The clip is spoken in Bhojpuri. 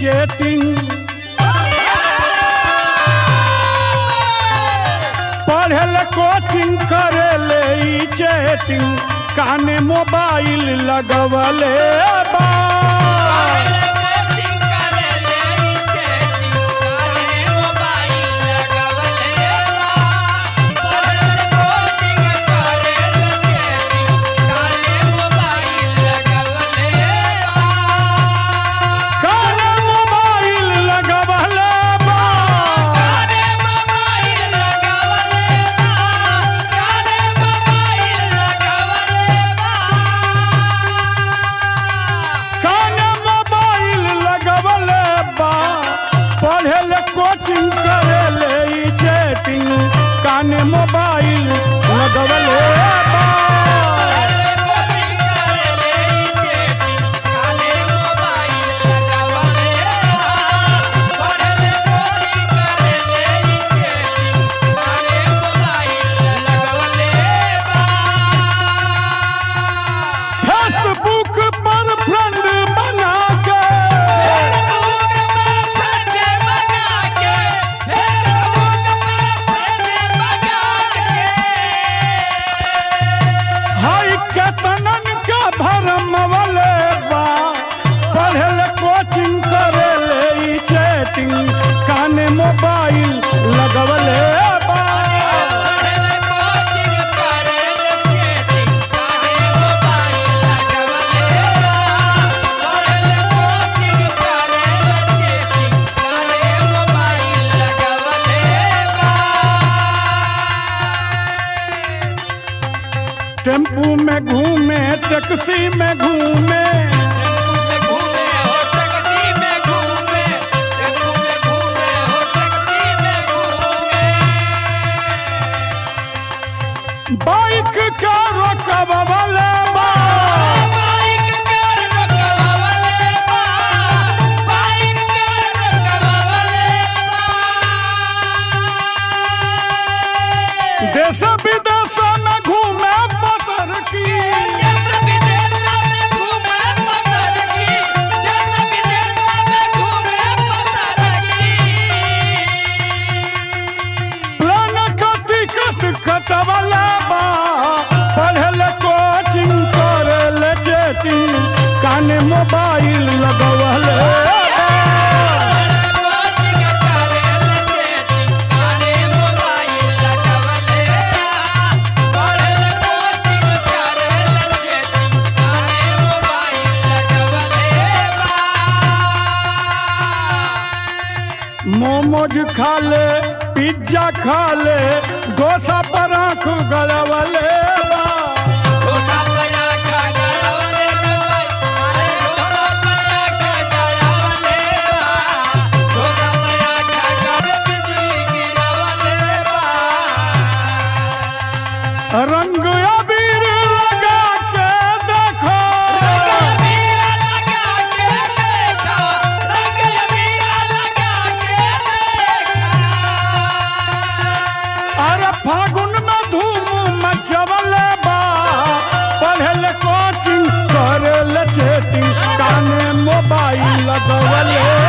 चेटिंग पढ़ल कोचिंग करे ले चेटिंग काने मोबाइल लगवले बा कोचिंग करे ले चैटिंग काने मोबाइल लगवले बा फेसबुक पर फ्रेंड बना के केतनन का भरम वाले बा पढ़ल कोचिंग करे ले चैटिंग काने मोबाइल लगवले बा टेम्पू में घूमे टैक्सी में घूमे बाइक का रोकवले बा देश विदेश में घूमे कटवला बा पढ़ल कोचिंग करे ले चैटिंग काने मोबाइल लगवले मोमोज खा ले पिज्जा खा ले डोसा पर आँख गलवले बा रंग अबीर लगा के देखो अरे फागुन में धूम मचवले बा पढ़ल कोचिंग करे ले चैटिंग काने मोबाइल लगवले